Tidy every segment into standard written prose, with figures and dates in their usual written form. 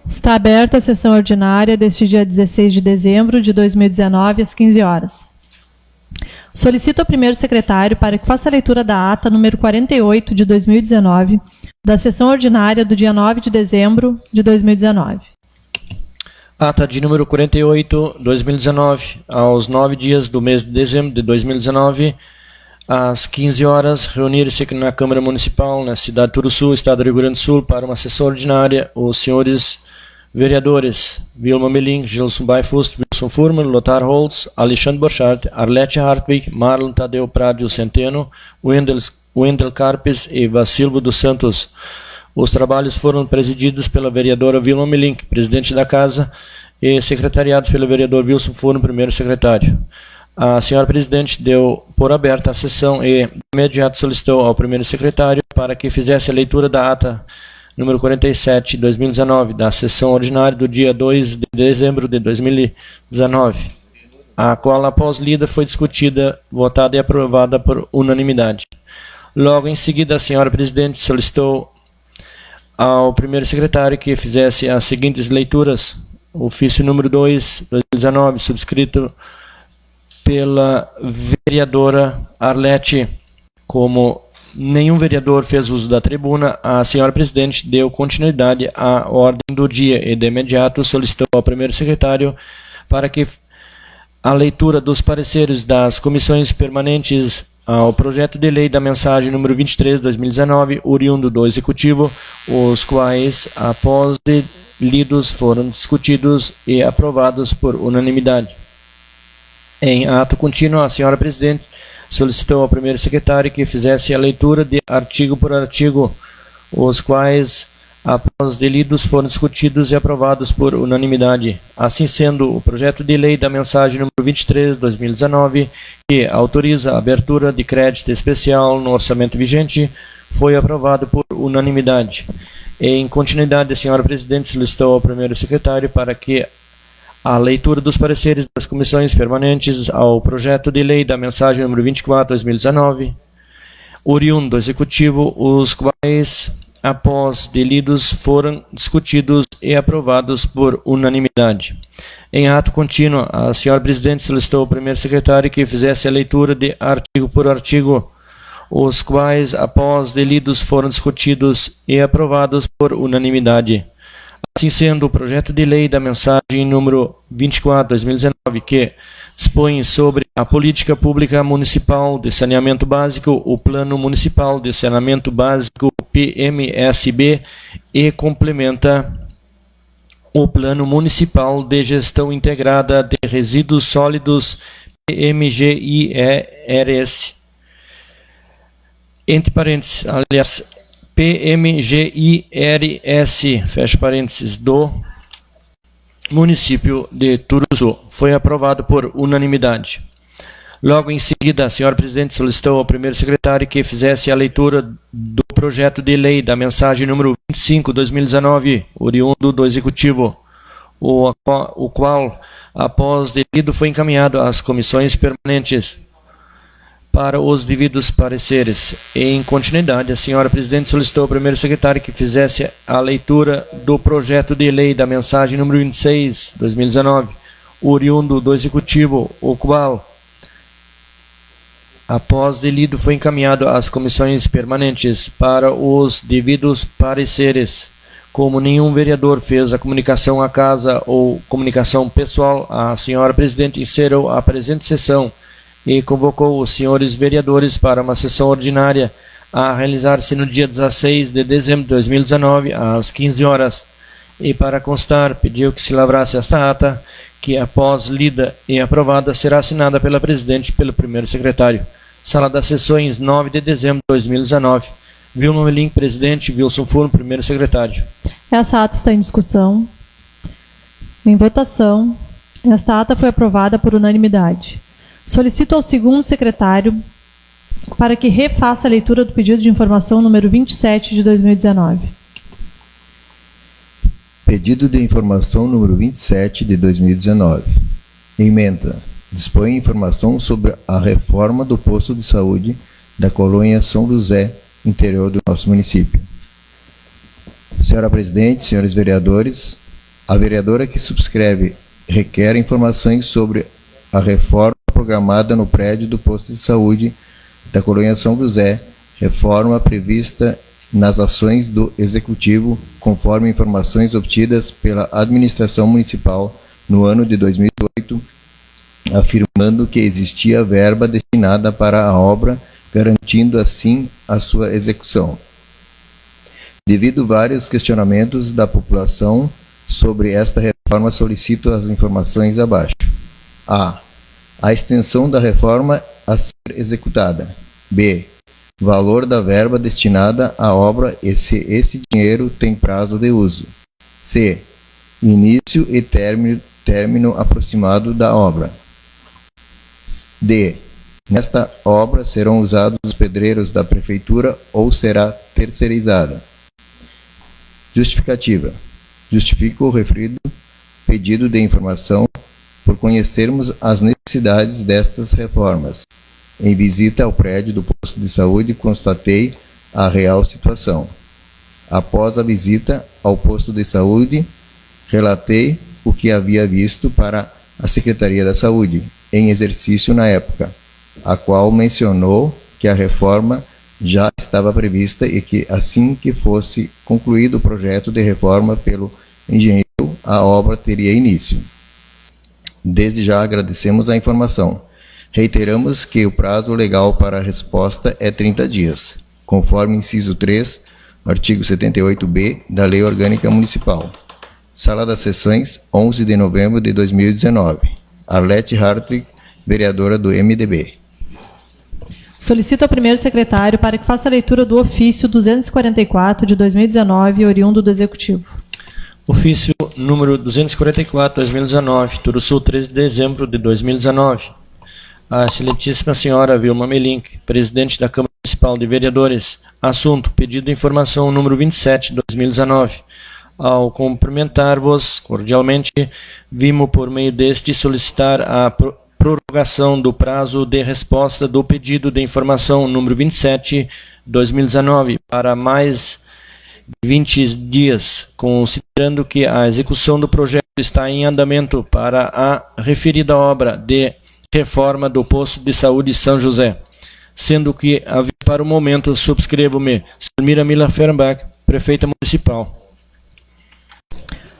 Está aberta a sessão ordinária deste dia 16 de dezembro de 2019, às 15 horas. Solicito ao primeiro secretário para que faça a leitura da ata número 48 de 2019, da sessão ordinária do dia 9 de dezembro de 2019. Ata de número 48, 2019, aos 9 dias do mês de dezembro de 2019, às 15 horas, reunir-se na Câmara Municipal, na cidade de Turuçu, Estado do Rio Grande do Sul, para uma sessão ordinária, os senhores vereadores Vilma Meling, Gilson Baifust, Wilson Furman, Lothar Holz, Alexandre Borchardt, Arlete Hartwig, Marlon Tadeu Pradio Centeno, Wendel Carpes e Vassilvo dos Santos. Os trabalhos foram presididos pela vereadora Vilma Meling, presidente da Casa, e secretariados pelo vereador Wilson Furman, primeiro secretário. A senhora presidente deu por aberta a sessão e, de imediato, solicitou ao primeiro secretário para que fizesse a leitura da ata número 47, 2019, da sessão ordinária do dia 2 de dezembro de 2019, a qual, após lida, foi discutida, votada e aprovada por unanimidade. Logo em seguida, a senhora presidente solicitou ao primeiro secretário que fizesse as seguintes leituras: ofício número 2, 2019, subscrito pela vereadora Arlete. Como nenhum vereador fez uso da tribuna, a senhora presidente deu continuidade à ordem do dia e, de imediato, solicitou ao primeiro secretário para que a leitura dos pareceres das comissões permanentes ao projeto de lei da mensagem número 23, 2019, oriundo do Executivo, os quais, após lidos, foram discutidos e aprovados por unanimidade. Em ato contínuo, a senhora presidente solicitou ao primeiro secretário que fizesse a leitura de artigo por artigo, os quais, após lidos, foram discutidos e aprovados por unanimidade. Assim sendo, o projeto de lei da mensagem número 23, 2019, que autoriza a abertura de crédito especial no orçamento vigente, foi aprovado por unanimidade. Em continuidade, a senhora presidente solicitou ao primeiro secretário para que a leitura dos pareceres das comissões permanentes ao projeto de lei da mensagem número 24, 2019, oriundo do Executivo, os quais, após lidos, foram discutidos e aprovados por unanimidade. Em ato contínuo, a senhora presidente solicitou ao primeiro secretário que fizesse a leitura de artigo por artigo, os quais, após lidos, foram discutidos e aprovados por unanimidade. Assim sendo, o projeto de lei da mensagem número 24, 2019, que dispõe sobre a política pública municipal de saneamento básico, o Plano Municipal de Saneamento Básico, PMSB, e complementa o Plano Municipal de Gestão Integrada de Resíduos Sólidos, PMGIRS, entre parênteses, aliás, PMGIRS, fecha parênteses, do município de Turuçu. Foi aprovado por unanimidade. Logo em seguida, a senhora presidente solicitou ao primeiro secretário que fizesse a leitura do projeto de lei da mensagem número 25, 2019, oriundo do Executivo, o qual, após lido, foi encaminhado às comissões permanentes para os devidos pareceres. Em continuidade, a senhora presidente solicitou ao primeiro secretário que fizesse a leitura do projeto de lei da mensagem número 26, 2019, oriundo do Executivo, o qual, após lido, foi encaminhado às comissões permanentes para os devidos pareceres. Como nenhum vereador fez a comunicação à casa ou comunicação pessoal, a senhora presidente encerrou a presente sessão e convocou os senhores vereadores para uma sessão ordinária a realizar-se no dia 16 de dezembro de 2019, às 15 horas. E, para constar, pediu que se lavrasse esta ata, que, após lida e aprovada, será assinada pela presidente e pelo primeiro secretário. Sala das Sessões, 9 de dezembro de 2019. Vilma Meling, presidente. Wilson Furman, primeiro secretário. Essa ata está em discussão. Em votação, esta ata foi aprovada por unanimidade. Solicito ao segundo secretário para que refaça a leitura do pedido de informação número 27 de 2019. Pedido de informação número 27 de 2019. Emenda. Dispõe informação sobre a reforma do posto de saúde da colônia São José, interior do nosso município. Senhora presidente, senhores vereadores, A vereadora que subscreve requer informações sobre a reforma programada no prédio do posto de saúde da Colônia São José, reforma prevista nas ações do Executivo, conforme informações obtidas pela administração municipal no ano de 2008, afirmando que existia verba destinada para a obra, garantindo assim a sua execução. Devido a vários questionamentos da população sobre esta reforma, solicito as informações abaixo. A. A extensão da reforma a ser executada. B. Valor da verba destinada à obra e se esse dinheiro tem prazo de uso. C. Início e término aproximado da obra. D. Nesta obra serão usados os pedreiros da Prefeitura ou será terceirizada. Justificativa. Justifico o referido pedido de informação por conhecermos as necessidades destas reformas. Em visita ao prédio do posto de saúde, constatei a real situação. Após a visita ao posto de saúde, relatei o que havia visto para a Secretaria da Saúde, em exercício na época, a qual mencionou que a reforma já estava prevista e que, assim que fosse concluído o projeto de reforma pelo engenheiro, a obra teria início. Desde já agradecemos a informação. Reiteramos que o prazo legal para a resposta é 30 dias, conforme inciso 3, artigo 78b da Lei Orgânica Municipal. Sala das Sessões, 11 de novembro de 2019. Arlete Hartwig, vereadora do MDB. Solicito ao primeiro secretário para que faça a leitura do ofício 244 de 2019, oriundo do Executivo. Ofício número 244, 2019, Turuçu, 13 de dezembro de 2019. A excelentíssima senhora Vilma Melink, presidente da Câmara Municipal de Vereadores. Assunto: pedido de informação número 27, 2019. Ao cumprimentar-vos cordialmente, vimos por meio deste solicitar a prorrogação do prazo de resposta do pedido de informação número 27, 2019, para mais 20 dias, considerando que a execução do projeto está em andamento para a referida obra de reforma do posto de saúde São José, sendo que, para o momento, subscrevo-me Selmira Mila Fernbach, prefeita municipal.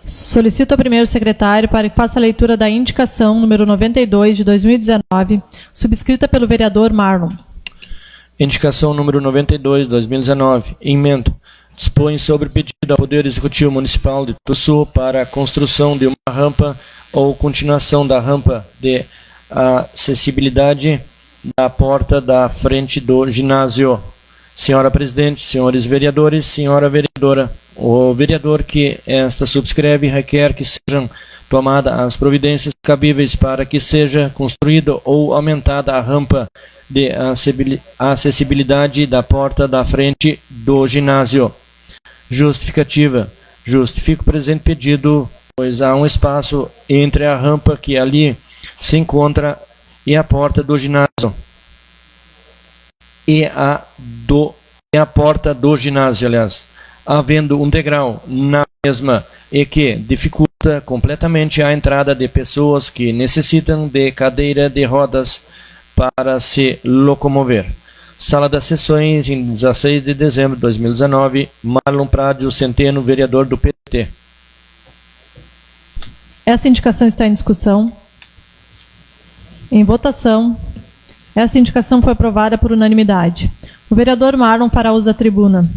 Solicito ao primeiro secretário para que faça a leitura da indicação número 92 de 2019, subscrita pelo vereador Marlon. Indicação número 92, 2019. Emenda. Dispõe sobre pedido ao Poder Executivo Municipal de Turuçu para a construção de uma rampa ou continuação da rampa de acessibilidade da porta da frente do ginásio. Senhora Presidente, senhores vereadores, senhora vereadora, o vereador que esta subscreve requer que sejam tomadas as providências cabíveis para que seja construída ou aumentada a rampa de acessibilidade da porta da frente do ginásio. Justificativa. Justifico o presente pedido, pois há um espaço entre a rampa que ali se encontra e a porta do ginásio. E a porta do ginásio, aliás, havendo um degrau na mesma e que dificulta completamente a entrada de pessoas que necessitam de cadeira de rodas para se locomover. Sala das Sessões, em 16 de dezembro de 2019, Marlon Prádio Centeno, vereador do PT. Essa indicação está em discussão. Em votação. Essa indicação foi aprovada por unanimidade. O vereador Marlon fará uso da tribuna.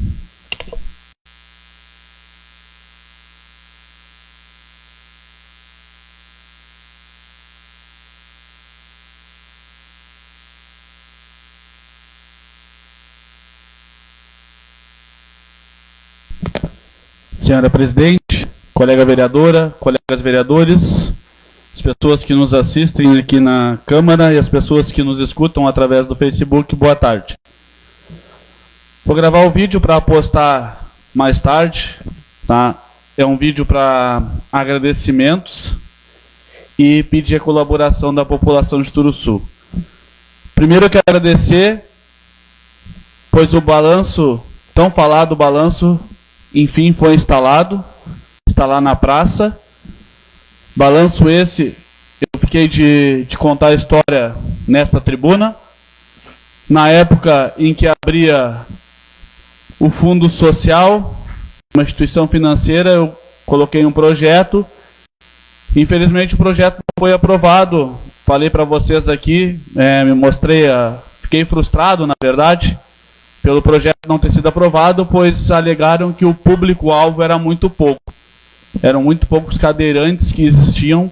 Senhora Presidente, colega vereadora, colegas vereadores, as pessoas que nos assistem aqui na Câmara e as pessoas que nos escutam através do Facebook, boa tarde. Vou gravar o vídeo para postar mais tarde, tá? É um vídeo para agradecimentos e pedir a colaboração da população de Turuçu. Primeiro eu quero agradecer, pois o balanço, tão falado balanço, enfim, foi instalado, está lá na praça, Balanço esse, eu fiquei de contar a história nesta tribuna. Na época em que abria o Fundo Social, uma instituição financeira, eu coloquei um projeto. Infelizmente o projeto não foi aprovado. Falei para vocês aqui, me mostrei, fiquei frustrado, na verdade, pelo projeto não ter sido aprovado, pois alegaram que o público-alvo era muito pouco. Eram muito poucos cadeirantes que existiam,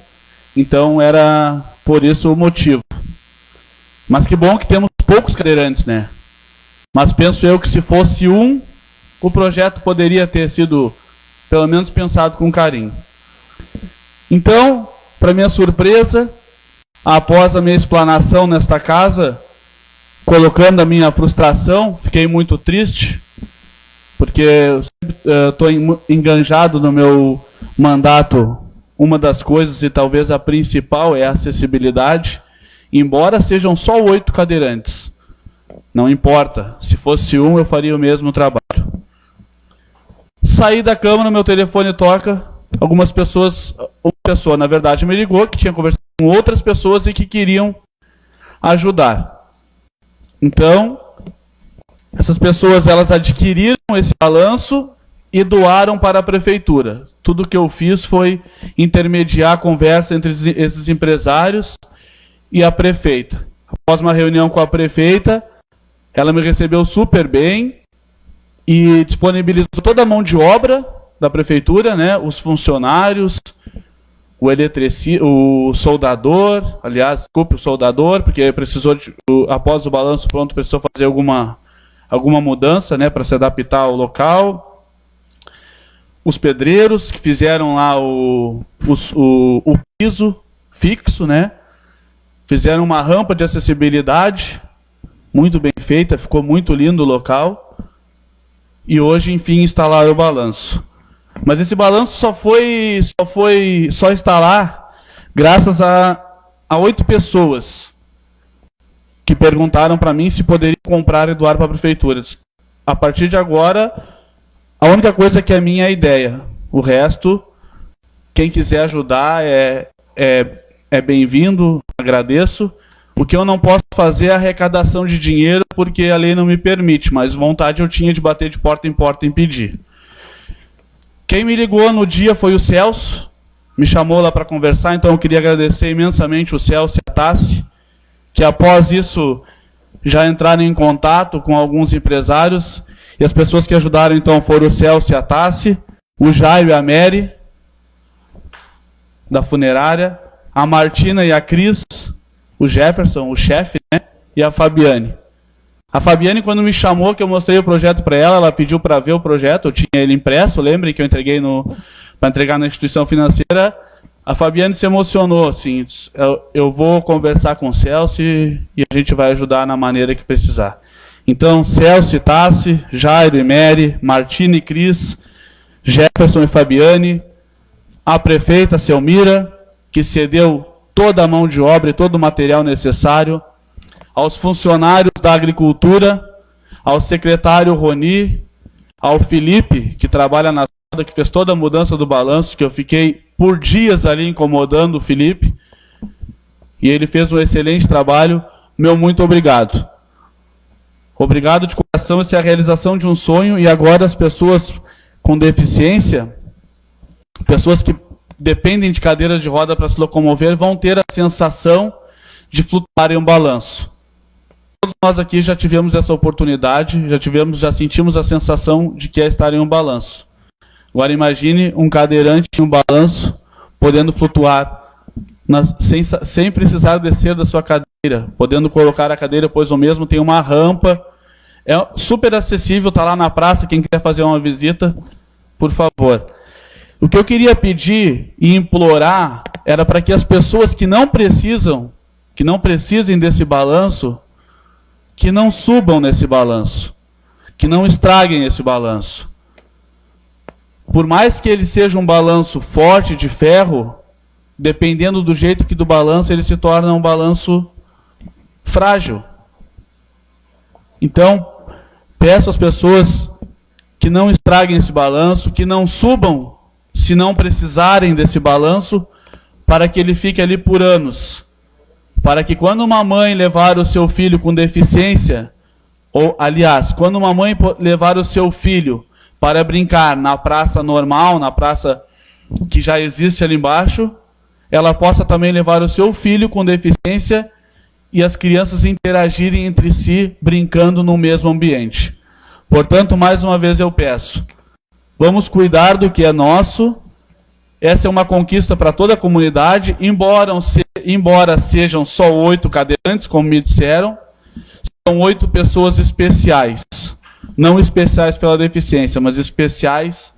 então era por isso o motivo. Mas que bom que temos poucos cadeirantes, né? Mas penso eu que se fosse um, o projeto poderia ter sido, pelo menos, pensado com carinho. Então, para minha surpresa, após a minha explanação nesta casa, colocando a minha frustração, fiquei muito triste, porque eu estou enganjado no meu mandato. Uma das coisas, e talvez a principal, é a acessibilidade, embora sejam só 8 cadeirantes. Não importa, se fosse um, eu faria o mesmo trabalho. Saí da Câmara, meu telefone toca, algumas pessoas, uma pessoa, na verdade, me ligou, que tinha conversado com outras pessoas e que queriam ajudar. Então, essas pessoas, elas adquiriram esse balanço e doaram para a prefeitura. Tudo que eu fiz foi intermediar a conversa entre esses empresários e a prefeita. Após uma reunião com a prefeita, ela me recebeu super bem e disponibilizou toda a mão de obra da prefeitura, né, os funcionários, o eletricista, o soldador, aliás, desculpe, o soldador, porque precisou, após o balanço pronto, precisou fazer alguma mudança, né, para se adaptar ao local. Os pedreiros, que fizeram lá o piso fixo, né, fizeram uma rampa de acessibilidade, muito bem feita, ficou muito lindo o local. E hoje, enfim, instalaram o balanço. Mas esse balanço só instalar graças a 8 pessoas que perguntaram para mim se poderiam comprar e doar para a prefeitura. A partir de agora, a única coisa que é minha é a ideia. O resto, quem quiser ajudar é bem-vindo, agradeço. O que eu não posso fazer é a arrecadação de dinheiro, porque a lei não me permite, mas vontade eu tinha de bater de porta em porta e pedir. Quem me ligou no dia foi o Celso, me chamou lá para conversar, então eu queria agradecer imensamente o Celso e a Tassi, que após isso já entraram em contato com alguns empresários, e as pessoas que ajudaram então foram o Celso e a Tassi, o Jairo e a Mary, da funerária, a Martina e a Cris, o Jefferson, o chefe, né, e a Fabiane. A Fabiane, quando me chamou, que eu mostrei o projeto para ela, ela pediu para ver o projeto, eu tinha ele impresso, lembrem que eu entreguei para entregar na instituição financeira. A Fabiane se emocionou, assim, eu vou conversar com o Celso e a gente vai ajudar na maneira que precisar. Então, Celso e Tassi, Jairo e Mary, Martina e Cris, Jefferson e Fabiane, a prefeita Selmira, que cedeu toda a mão de obra e todo o material necessário, aos funcionários da agricultura, ao secretário Roni, ao Felipe, que trabalha na roda, que fez toda a mudança do balanço, que eu fiquei por dias ali incomodando o Felipe, e ele fez um excelente trabalho. Meu muito obrigado. Obrigado de coração, essa é a realização de um sonho, e agora as pessoas com deficiência, pessoas que dependem de cadeiras de roda para se locomover, vão ter a sensação de flutuar em um balanço. Todos nós aqui já tivemos essa oportunidade, já sentimos a sensação de que é estar em um balanço. Agora imagine um cadeirante em um balanço, podendo flutuar, sem precisar descer da sua cadeira, podendo colocar a cadeira, pois o mesmo tem uma rampa. É super acessível, está lá na praça, quem quiser fazer uma visita, por favor. O que eu queria pedir e implorar era para que as pessoas que não precisem desse balanço, que não subam nesse balanço, que não estraguem esse balanço. Por mais que ele seja um balanço forte, de ferro, dependendo do jeito que do balanço, ele se torna um balanço frágil. Então, peço às pessoas que não estraguem esse balanço, que não subam se não precisarem desse balanço, para que ele fique ali por anos. Para que quando uma mãe levar o seu filho com deficiência, ou, aliás, quando uma mãe levar o seu filho para brincar na praça normal, na praça que já existe ali embaixo, ela possa também levar o seu filho com deficiência e as crianças interagirem entre si, brincando no mesmo ambiente. Portanto, mais uma vez eu peço, vamos cuidar do que é nosso. Essa é uma conquista para toda a comunidade, embora sejam só 8 cadeirantes, como me disseram, são 8 pessoas especiais. Não especiais pela deficiência, mas especiais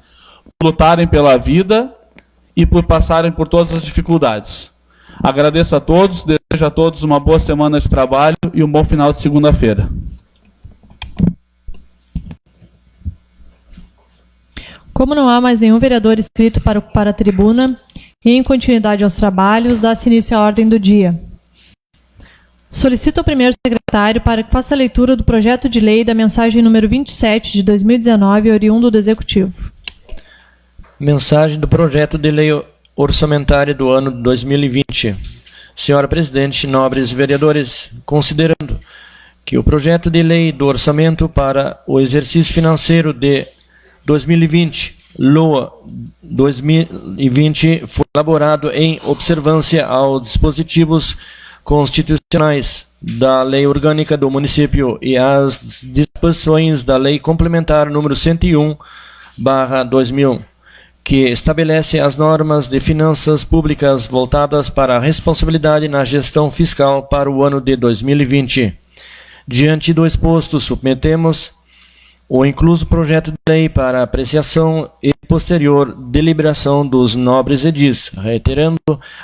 por lutarem pela vida e por passarem por todas as dificuldades. Agradeço a todos, desejo a todos uma boa semana de trabalho e um bom final de segunda-feira. Como não há mais nenhum vereador inscrito para ocupar a tribuna, e em continuidade aos trabalhos, dá-se início à ordem do dia. Solicito ao primeiro secretário para que faça a leitura do projeto de lei da mensagem número 27 de 2019, oriundo do Executivo. Mensagem do projeto de lei orçamentária do ano 2020. Senhora Presidente, nobres vereadores, considerando que o projeto de lei do orçamento para o exercício financeiro de 2020, LOA 2020, foi elaborado em observância aos dispositivos constitucionais da Lei Orgânica do Município e às disposições da Lei Complementar número 101/2000, que estabelece as normas de finanças públicas voltadas para a responsabilidade na gestão fiscal para o ano de 2020. Diante do exposto, submetemos o incluso projeto de lei para apreciação e posterior deliberação dos nobres edis, reiterando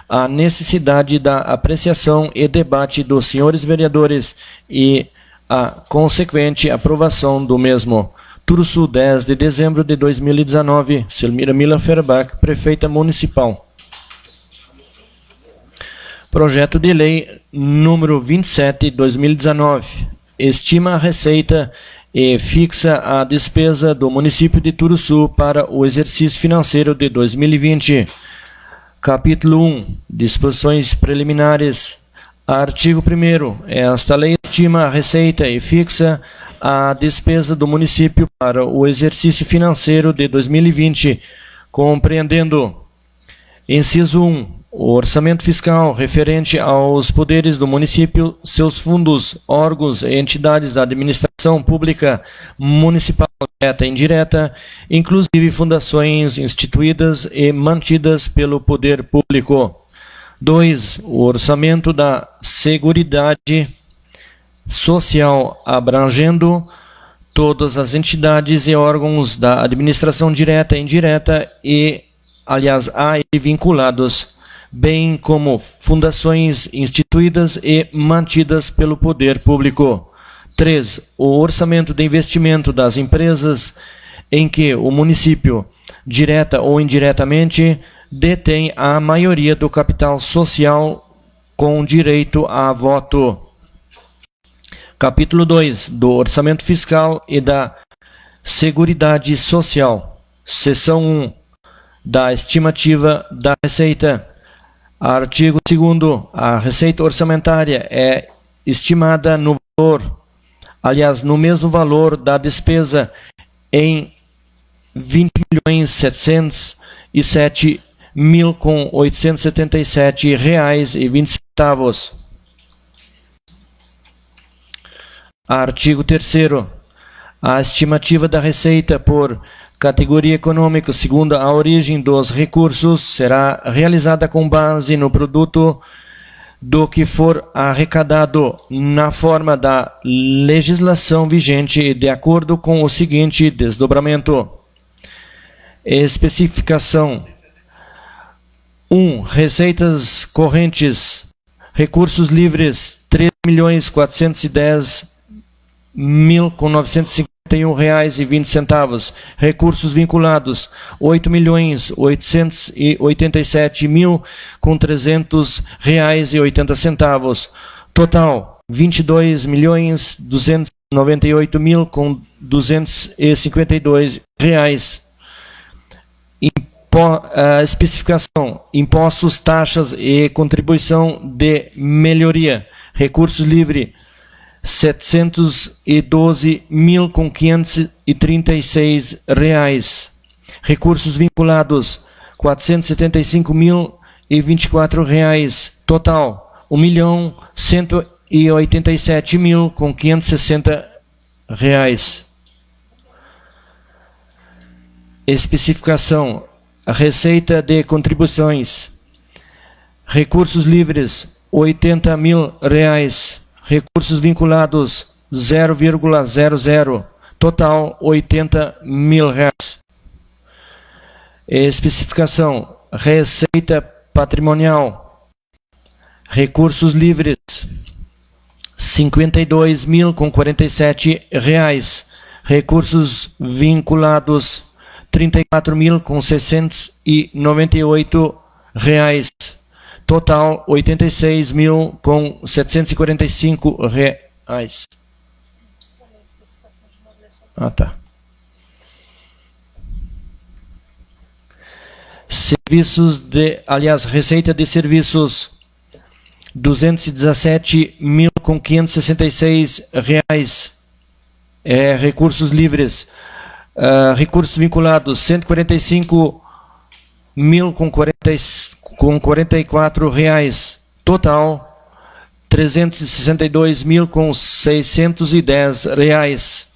a necessidade da apreciação e debate dos senhores vereadores e a consequente aprovação do mesmo. Turuçu, 10 de dezembro de 2019, Selmira Mila Ferbach, Prefeita Municipal. Projeto de lei número 27, 2019, estima a receita e fixa a despesa do município de Turuçu para o exercício financeiro de 2020. Capítulo 1. Disposições preliminares. Artigo 1º. Esta lei estima a receita e fixa a despesa do município para o exercício financeiro de 2020, compreendendo: inciso 1. O orçamento fiscal referente aos poderes do município, seus fundos, órgãos e entidades da administração pública municipal direta e indireta, inclusive fundações instituídas e mantidas pelo poder público. 2. O orçamento da Seguridade Social, abrangendo todas as entidades e órgãos da administração direta e indireta e, aliás, a ele vinculados, bem como fundações instituídas e mantidas pelo poder público. 3. O orçamento de investimento das empresas em que o município, direta ou indiretamente, detém a maioria do capital social com direito a voto. Capítulo 2. Do orçamento fiscal e da Seguridade Social. Seção 1. Da estimativa da receita. Artigo 2º. A receita orçamentária é estimada no mesmo valor da despesa em R$ 20.707.877,20. Artigo 3º. A estimativa da receita por categoria econômica, segundo a origem dos recursos, será realizada com base no produto do que for arrecadado na forma da legislação vigente, de acordo com o seguinte desdobramento. Especificação: 1. Receitas correntes. Recursos livres, R$ 3.410.951,20. Recursos vinculados, R$ 8.887.300,80. Total, R$ 22.298.252. Especificação: impostos, taxas e contribuição de melhoria. Recursos livres: 712.536 reais. Recursos vinculados: 475.024 reais. Total: 1.187.560 reais. Especificação: a receita de contribuições: recursos livres, 80.000 reais. Recursos vinculados, 0,00. Total, 80.000 reais. Especificação: receita patrimonial: recursos livres, 52.047 reais. Recursos vinculados, 34.698 reais. Total, 86.745 reais. Tá. Serviços de, receita de serviços, 217.566 reais. Recursos livres. Recursos vinculados, 145.044 reais. Total, 362.610 reais.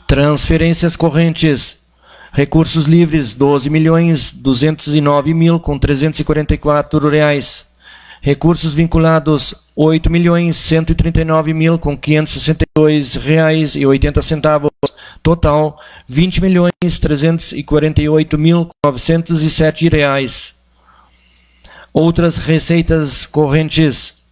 Transferências correntes: recursos livres, 12.209.344 reais. Recursos vinculados, 8.139.562 reais e 80 centavos. Total, 20.348.907 reais. Outras receitas correntes: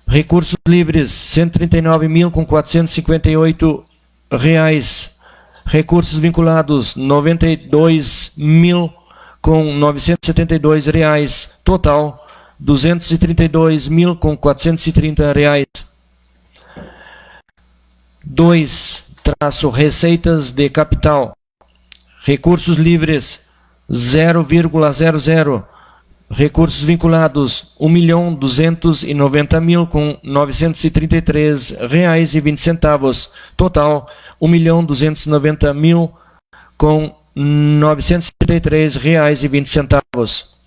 recursos livres, 139.458 reais. Recursos vinculados, 92.972 reais. Total, 232.430 reais. 2. Receitas de capital: recursos livres, 0,00. Recursos vinculados, 1.290.933 reais e 20 centavos. Total, 1.290.933 reais e 20 centavos.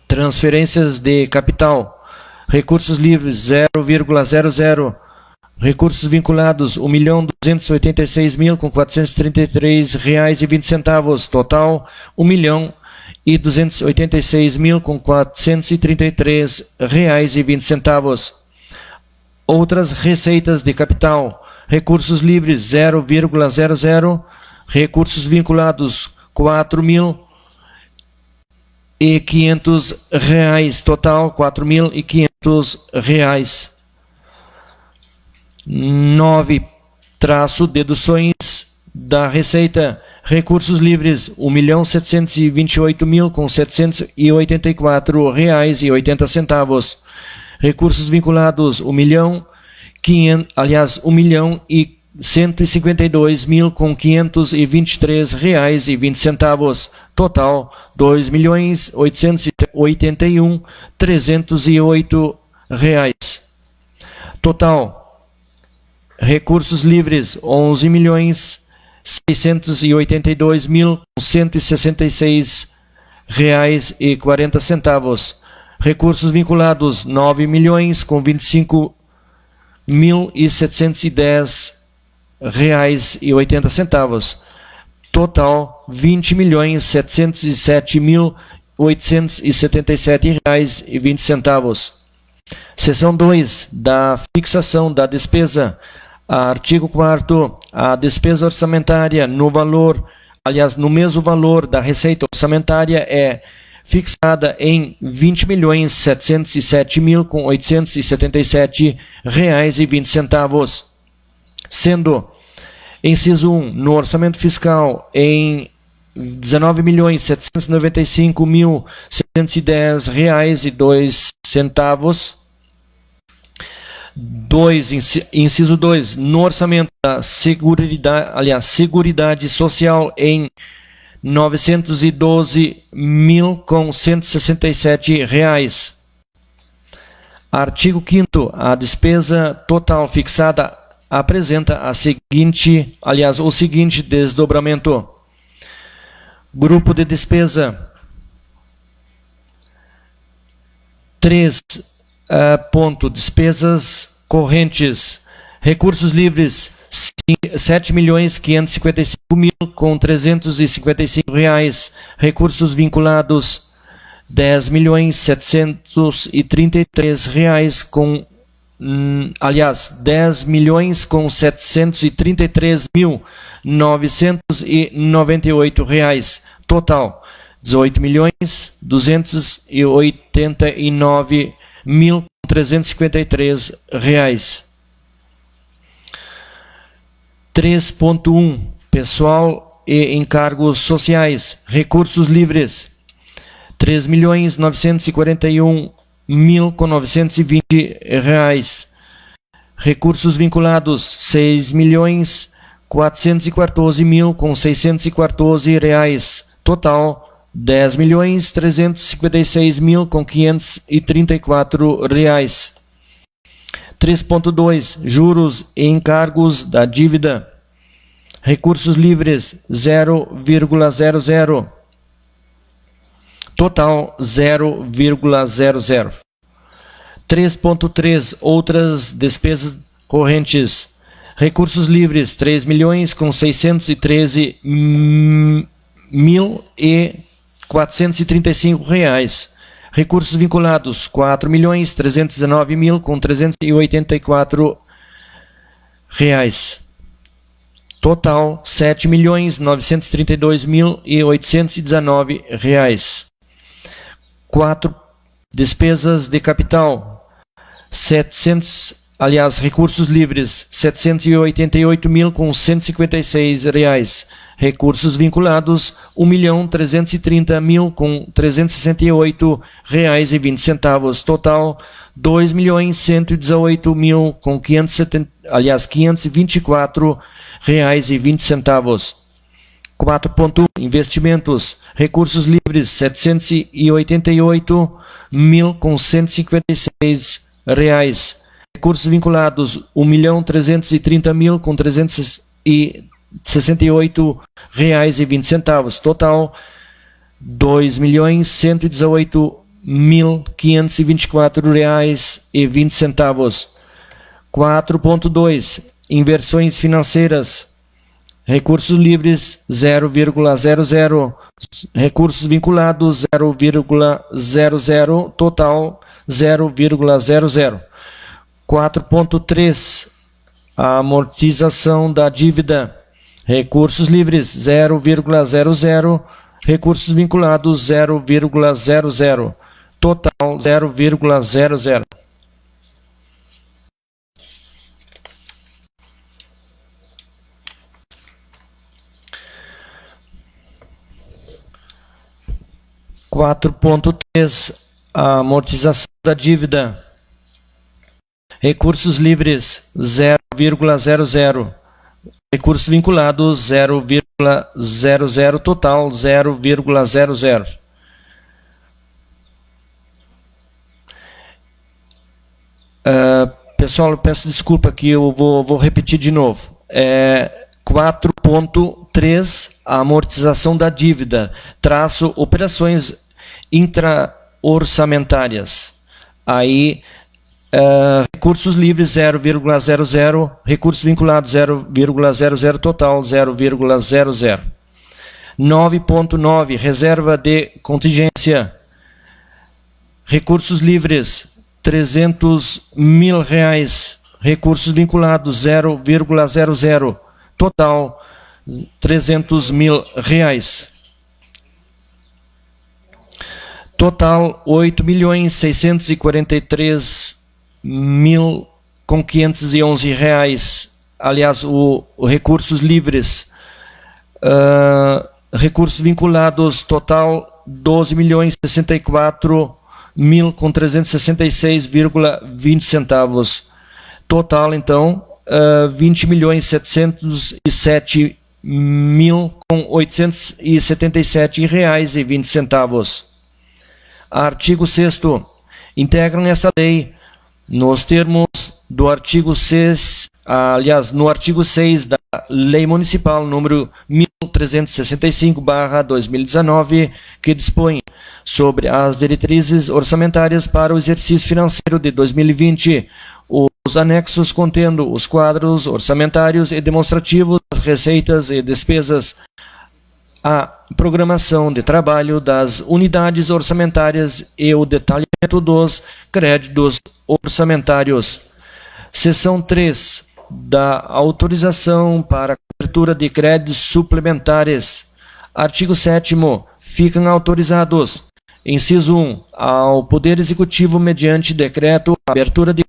Transferências de capital: recursos livres, 0,00. Recursos vinculados, 1.286.433 reais e 20 centavos. Total, 1.286.433 reais e 20 centavos. Outras receitas de capital: recursos livres, 0,00. Recursos vinculados, 4.500 reais. Total, 4.500 reais. 9. Deduções da receita: recursos livres, 1.728.784 reais e 80 centavos. Recursos vinculados, 1.152.523 reais e 20 centavos. Total, 2.881.308 reais. Total, recursos livres, 11.682.166 reais e 40 centavos. Recursos vinculados, 9.025.710 reais e 80 centavos. Total, 20.707.877 reais e 20 centavos. Seção 2, da fixação da despesa. Artigo 4º, a despesa orçamentária no mesmo valor da receita orçamentária é fixada em 20.707.877 reais e 20 centavos, sendo inciso 1, no orçamento fiscal em 19.795.710 reais e 2 centavos. 2, inciso 2, no orçamento da Seguridade Social em 912.167. Artigo 5º. A despesa total fixada apresenta o seguinte desdobramento. Grupo de despesa 3. Despesas correntes. Recursos livres 7.555.355 reais. Recursos vinculados 10.733 reais com 10.733.998 reais. Total 18.289.353 reais. 3.1. Pessoal e encargos sociais. Recursos livres 3.941.920 reais. Recursos vinculados 6.414.614 reais. Total 10.356.534 reais. 3.2. Juros e encargos da dívida. Recursos livres 0,00. Total 0,00. 3.3. Outras despesas correntes. Recursos livres 3.613.435 reais. Recursos vinculados 4.319.384 reais. Total 7.932.819 reais. 4. Despesas de capital recursos livres 788.156 reais. Recursos vinculados 1.330.368 reais e 20 centavos. Total 2.118.524 reais e 20 centavos. 4.1. Investimentos. Recursos livres 788.156 reais. Recursos vinculados 1.330.368 reais e 20 centavos. Total 2.118.524 reais e 20 centavos. 4.2. Inversões financeiras. Recursos livres 0,00. Recursos vinculados 0,00. Total 0,00. 4.3. Amortização da dívida. Recursos livres 0,00. Recursos vinculados 0,00. Total 0,00. Amortização da dívida. Recursos livres 0,00. Recursos vinculados 0,00. Total 0,00. Pessoal, eu peço desculpa que eu vou repetir de novo. 4.3. A amortização da dívida, operações intra-orçamentárias. Aí, recursos livres 0,00, recursos vinculados 0,00, total 0,00. 9.9. Reserva de contingência. Recursos livres 300.000 reais. Recursos vinculados 0,00. Total 300.000 reais. Total 8.643.511 reais. Aliás, recursos livres. Recursos vinculados total 12.064.366,20 centavos. Total, então, 20.707 R$1.877,20. Artigo 6º. Integram essa lei nos termos do artigo 6, no artigo 6 da Lei Municipal número 1365/2019, que dispõe sobre as diretrizes orçamentárias para o exercício financeiro de 2020, os anexos contendo os quadros orçamentários e demonstrativos das receitas e despesas, a programação de trabalho das unidades orçamentárias e o detalhamento dos créditos orçamentários. Seção 3 da autorização para cobertura de créditos suplementares. Artigo 7º. Ficam autorizados: inciso 1, ao Poder Executivo, mediante decreto, a abertura de